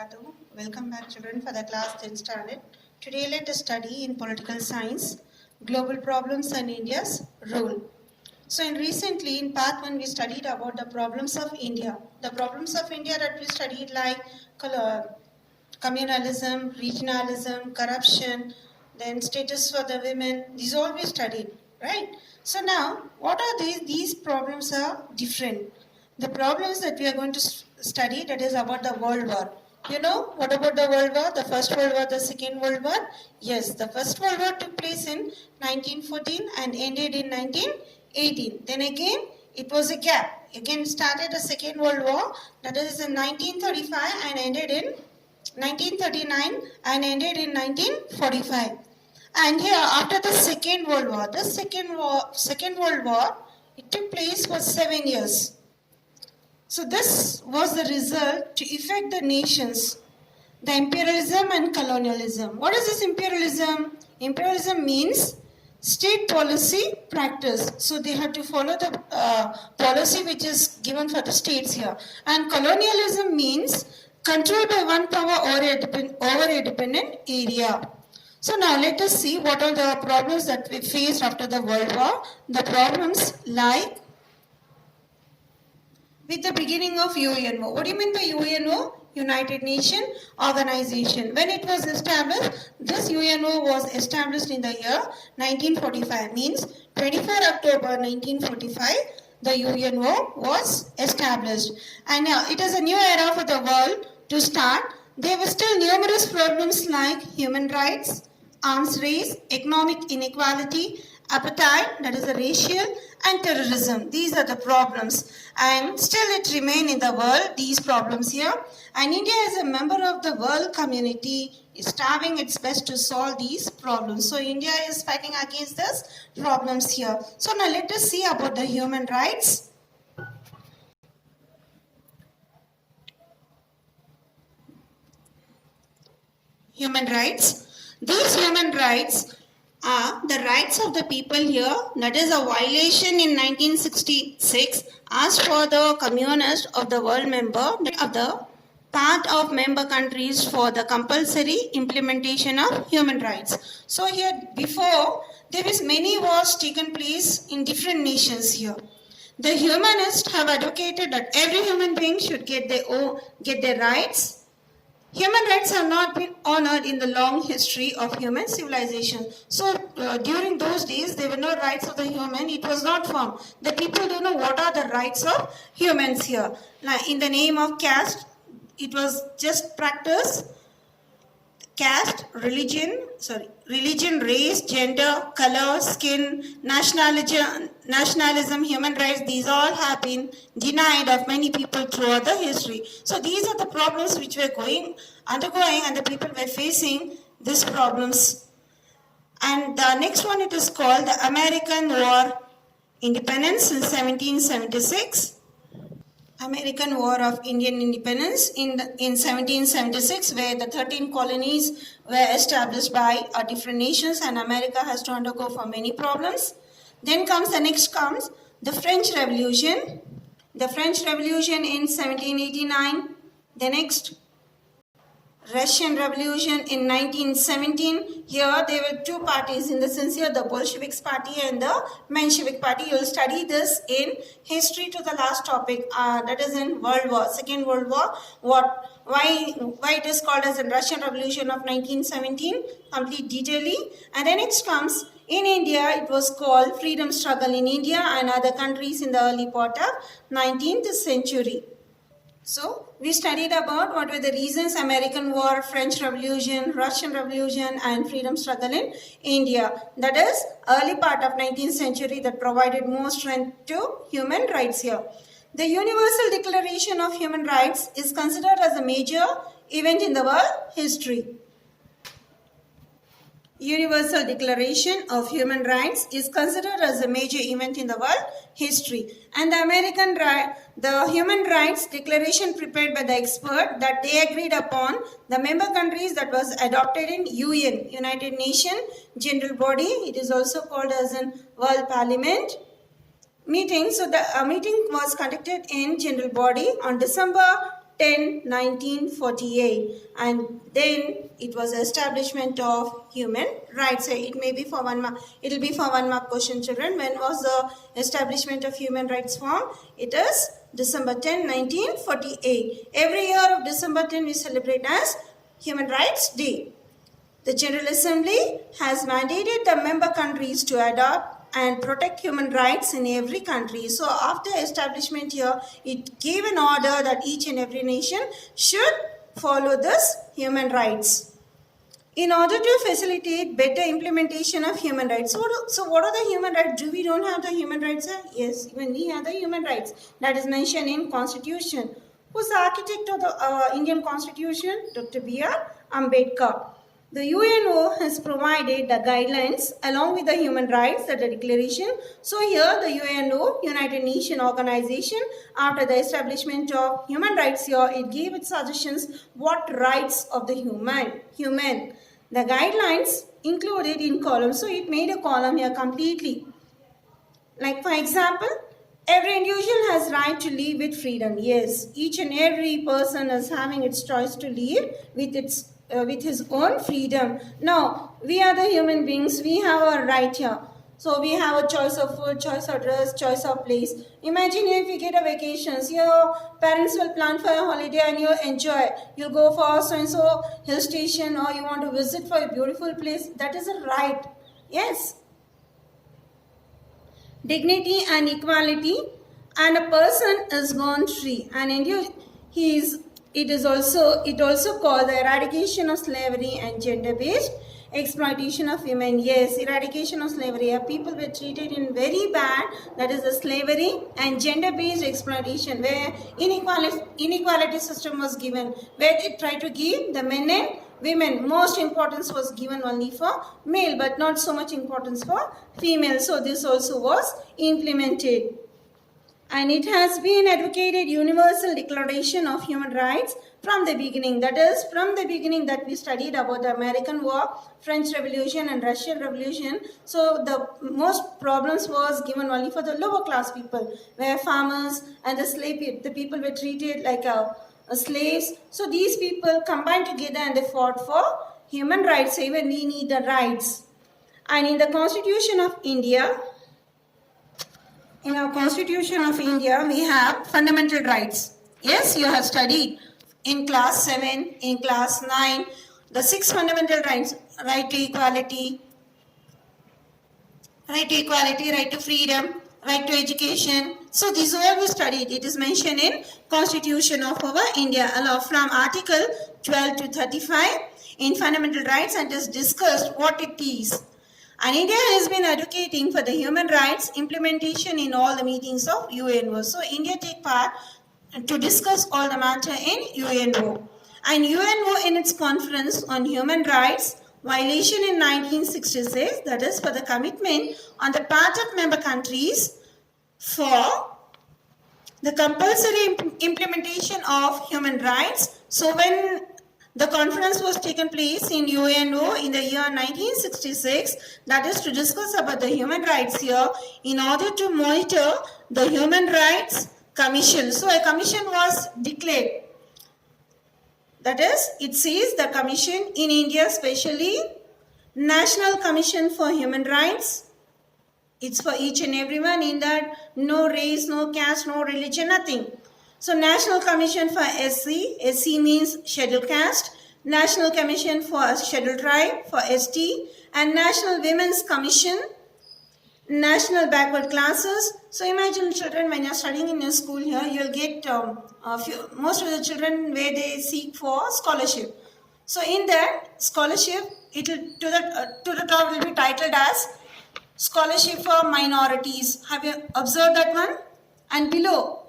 wabarakatuh. Welcome back, children, for the class 10 standard. Today, let us study in political science, global problems and India's role. So, recently in part 1, we studied about the problems of India. The problems of India that we studied like communalism, regionalism, corruption, then status for the women. These all we studied, right? So now, what are these? These problems are different. The problems that we are going to study, that is about the World War. You know, what about the World War? The First World War, the Second World War? Yes, the First World War took place in 1914 and ended in 1918. Then again, it was a gap. Again, started the Second World War, that is in 1935 and ended in 1939 and ended in 1945. And here, after the Second World War, Second World War, it took place for 7 years. So this was the result to affect the nations, the imperialism and colonialism. What is this imperialism? Imperialism means state policy practice. So they have to follow the policy which is given for the states here. And colonialism means control by one power over a dependent area. So now let us see what are the problems that we faced after the World War. The problems like with the beginning of UNO. What do you mean by UNO? United Nations Organization. When it was established, this UNO was established in the year 1945. Means 24 October 1945, the UNO was established. And it is a new era for the world to start. There were still numerous problems like human rights, arms race, economic inequality, appetite, that is a racial, and terrorism. These are the problems, and still it remain in the world, these problems here. And India as a member of the world community is striving its best to solve these problems. So India is fighting against these problems here. So now let us see about the human rights. Human rights. These human rights are the rights of the people here. That is a violation in 1966 asked for the communists of the world member of the part of member countries for the compulsory implementation of human rights. So here before there is many wars taken place in different nations here. The humanists have advocated that every human being should get their rights. Human rights have not been honored in the long history of human civilization. So during those days, there were no rights of the human. It was not formed. The people don't know what are the rights of humans here. Like in the name of caste, it was just practice. Caste, religion, race, gender, color, skin, nationalism, human rights, these all have been denied of many people throughout the history. So these are the problems which were undergoing, and the people were facing these problems. And the next one, it is called the American War Independence in 1776. American War of Indian Independence in 1776, where the 13 colonies were established by different nations, and America has to undergo for many problems. Then the next comes the French Revolution. The French Revolution in 1789. The next, Russian Revolution in 1917. Here there were two parties in the sense here, the Bolsheviks party and the Menshevik party. You will study this in history to the last topic, that is in World War, Second World War. Why it is called as the Russian Revolution of 1917, complete detailing. And then next comes in India, it was called Freedom Struggle in India and other countries in the early part of 19th century. So, we studied about what were the reasons: American War, French Revolution, Russian Revolution, and freedom struggle in India. That is, early part of 19th century that provided more strength to human rights here. The Universal Declaration of Human Rights is considered as a major event in the world history. Universal Declaration of Human Rights is considered as a major event in the world history. And the Human Rights Declaration prepared by the expert that they agreed upon, the member countries, that was adopted in UN, United Nations General Body. It is also called as a World Parliament meeting. So the meeting was conducted in General Body on December 10, 1948, and then it was establishment of human rights. So it may be for 1 mark. It will be for 1 mark question, children. When was the establishment of human rights formed? It is December 10, 1948. Every year of December 10 we celebrate as Human Rights Day. The General Assembly has mandated the member countries to adopt and protect human rights in every country. So after establishment here, it gave an order that each and every nation should follow this human rights. In order to facilitate better implementation of human rights. So what are the human rights? Do we don't have the human rights? Yes, even we have the human rights. That is mentioned in Constitution. Who's the architect of the Indian Constitution? Dr. B.R. Ambedkar. The UNO has provided the guidelines along with the human rights, the declaration. So here the UNO, United Nations Organization, after the establishment of human rights here, it gave its suggestions what rights of the human. The guidelines included in columns. So it made a column here completely. Like for example, every individual has right to live with freedom. Yes, each and every person is having its choice to live with his own freedom. Now, we are the human beings, we have a right here. So we have a choice of food, choice of dress, choice of place. Imagine if you get a vacations, your parents will plan for a holiday and you enjoy. You'll go for so-and-so hill station or you want to visit for a beautiful place. That is a right. Yes. Dignity and equality, and a person is born free. And it also called the eradication of slavery and gender-based exploitation of women. Yes, eradication of slavery. People were treated in very bad. That is the slavery and gender-based exploitation, where inequality system was given, where they tried to give the men and women. Most importance was given only for male, but not so much importance for female. So this also was implemented. And it has been advocated Universal Declaration of Human Rights from the beginning. That is, from the beginning that we studied about the American War, French Revolution and Russian Revolution. So the most problems was given only for the lower class people, where farmers and the people were treated like slaves. So these people combined together and they fought for human rights. Even we need the rights. And in the Constitution of India, in our Constitution of India, we have fundamental rights. Yes, you have studied in class 7, in class 9, the 6 fundamental rights: right to equality, right to freedom, right to education. So these all we studied. It is mentioned in Constitution of our India from Article 12 to 35 in fundamental rights, and is discussed what it is. And India has been advocating for the human rights implementation in all the meetings of UNO. So India take part to discuss all the matter in UNO. And UNO in its conference on human rights violation in 1966, that is for the commitment on the part of member countries for the compulsory implementation of human rights. So when the conference was taken place in UNO in the year 1966, that is to discuss about the human rights here in order to monitor the Human Rights Commission. So a commission was declared. That is, it says the commission in India, especially National Commission for Human Rights. It's for each and everyone, in that no race, no caste, no religion, nothing. So National Commission for SC, SC means Scheduled Caste, National Commission for Scheduled Tribe for ST, and National Women's Commission, National Backward Classes. So imagine children, when you're studying in a school here, you'll get most of the children where they seek for scholarship. So in that scholarship, to the top will be titled as Scholarship for Minorities. Have you observed that one? And below,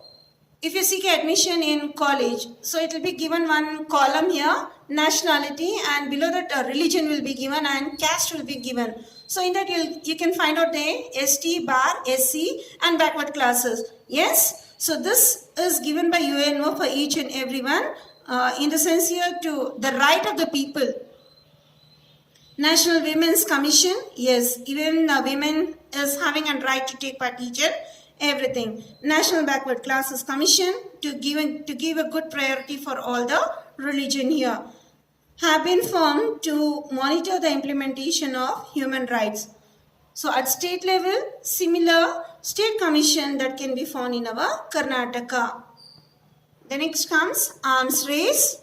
if you seek admission in college, so it will be given one column here, nationality, and below that religion will be given and caste will be given. So in that you can find out the ST, bar, SC and backward classes. Yes, so this is given by UNO for each and everyone in the sense here to the right of the people. National Women's Commission, yes, even women is having a right to take part each and everything. National Backward Classes Commission to give a good priority for all the religion here have been formed to monitor the implementation of human rights. So at state level, similar state commission that can be found in our Karnataka. The next comes arms race.